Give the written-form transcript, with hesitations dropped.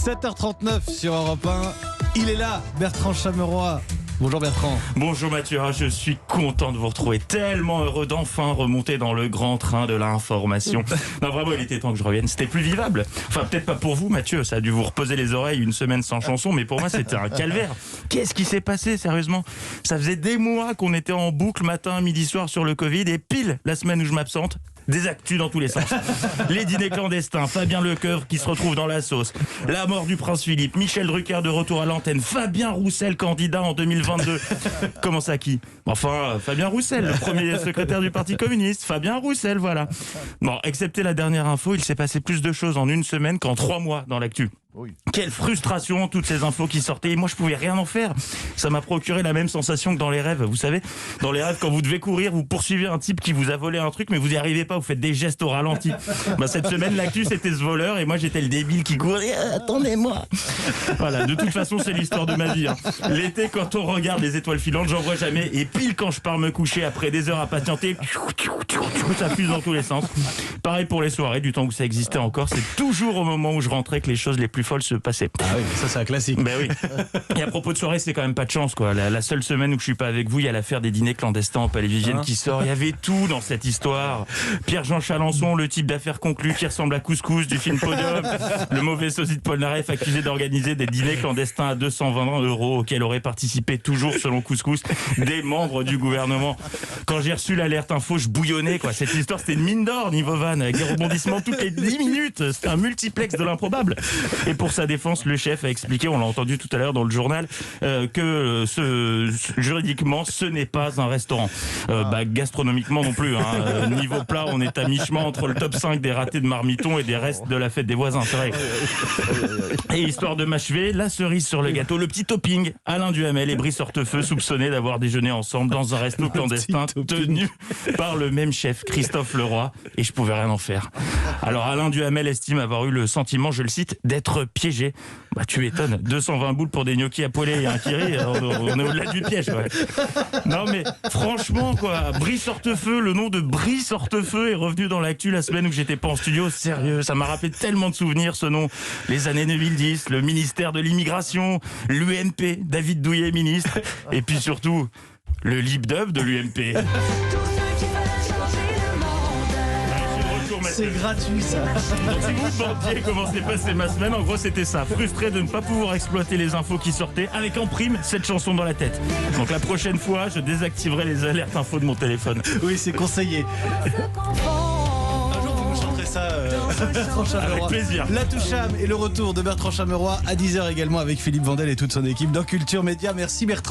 7h39 sur Europe 1. Il est là, Bertrand Chameroy. Bonjour Bertrand. Bonjour Mathieu, je suis content de vous retrouver, tellement heureux d'enfin remonter dans le grand train de l'information. Non vraiment, il était temps que je revienne, c'était plus vivable. Enfin peut-être pas pour vous Mathieu, ça a dû vous reposer les oreilles une semaine sans chanson, mais pour moi c'était un calvaire. Qu'est-ce qui s'est passé sérieusement? Ça faisait des mois qu'on était en boucle matin, midi, soir sur le Covid, et pile la semaine où je m'absente, des actus dans tous les sens. Les dîners clandestins, Fabien Lecoeuvre qui se retrouve dans la sauce, la mort du prince Philippe, Michel Drucker de retour à l'antenne, Fabien Roussel candidat en 2022. Comment ça qui? Enfin, Fabien Roussel, le premier secrétaire du Parti communiste. Fabien Roussel, voilà. Bon, excepté la dernière info, il s'est passé plus de choses en une semaine qu'en 3 mois dans l'actu. Oui. Quelle frustration, toutes ces infos qui sortaient. Et moi, je pouvais rien en faire. Ça m'a procuré la même sensation que dans les rêves. Vous savez, dans les rêves, quand vous devez courir, vous poursuivez un type qui vous a volé un truc, mais vous n'y arrivez pas, vous faites des gestes au ralenti. Cette semaine, l'actu, c'était ce voleur, et moi, j'étais le débile qui courait. Attendez-moi. Voilà, de toute façon, c'est l'histoire de ma vie. L'été, quand on regarde les étoiles filantes, j'en vois jamais. Et pile quand je pars me coucher, après des heures à patienter, ça fuse dans tous les sens. Pareil pour les soirées, du temps où ça existait encore. C'est toujours au moment où je rentrais que les choses les plus folles se passaient. Ah oui, ça c'est un classique. Ben oui. Et à propos de soirée, c'est quand même pas de chance, quoi. La seule semaine où je suis pas avec vous, il y a l'affaire des dîners clandestins au Palais Vivienne qui sort. Il y avait tout dans cette histoire. Pierre-Jean Chalençon, le type d'affaires conclu qui ressemble à Couscous du film Podium. Le mauvais sosie de Polnareff accusé d'organiser des dîners clandestins à 220 € auxquels auraient participé toujours, selon Couscous, des membres du gouvernement. Quand j'ai reçu l'alerte info, je bouillonnais, quoi. Cette histoire, c'était une mine d'or, niveau van, avec des rebondissements toutes les 10 minutes. C'était un multiplex de l'improbable. Et pour sa défense, le chef a expliqué, on l'a entendu tout à l'heure dans le journal, que juridiquement, ce n'est pas un restaurant. Gastronomiquement non plus. Niveau plat, on est à mi-chemin entre le top 5 des ratés de Marmiton et des restes de la fête des voisins, c'est vrai. Et histoire de m'achever, la cerise sur le gâteau, le petit topping, Alain Duhamel et Brice Hortefeux soupçonnés d'avoir déjeuné ensemble dans un resto clandestin tenu par le même chef, Christophe Leroy, et je pouvais rien en faire. Alors Alain Duhamel estime avoir eu le sentiment, je le cite, d'être piégé. Tu m'étonnes, 220 boules pour des gnocchis à poêler et un kiri, on est au-delà du piège, ouais. Non mais franchement quoi, Brice Hortefeux, le nom de Brice Hortefeux est revenu dans l'actu la semaine où j'étais pas en studio, sérieux, ça m'a rappelé tellement de souvenirs ce nom. Les années 2010, le ministère de l'immigration, l'UMP, David Douillet ministre, et puis surtout le lip-dub de l'UMP. C'est gratuit ça. Donc si vous me demandiez comment s'est passée ma semaine, en gros c'était ça, frustré de ne pas pouvoir exploiter les infos qui sortaient, avec en prime cette chanson dans la tête. Donc la prochaine fois, je désactiverai les alertes infos de mon téléphone. Oui, c'est conseillé. Un jour vous me chanterez ça, Bertrand Chameroy. Avec plaisir. La Toucham et le retour de Bertrand Chameroy à 10h également avec Philippe Vandel et toute son équipe dans Culture Média. Merci Bertrand.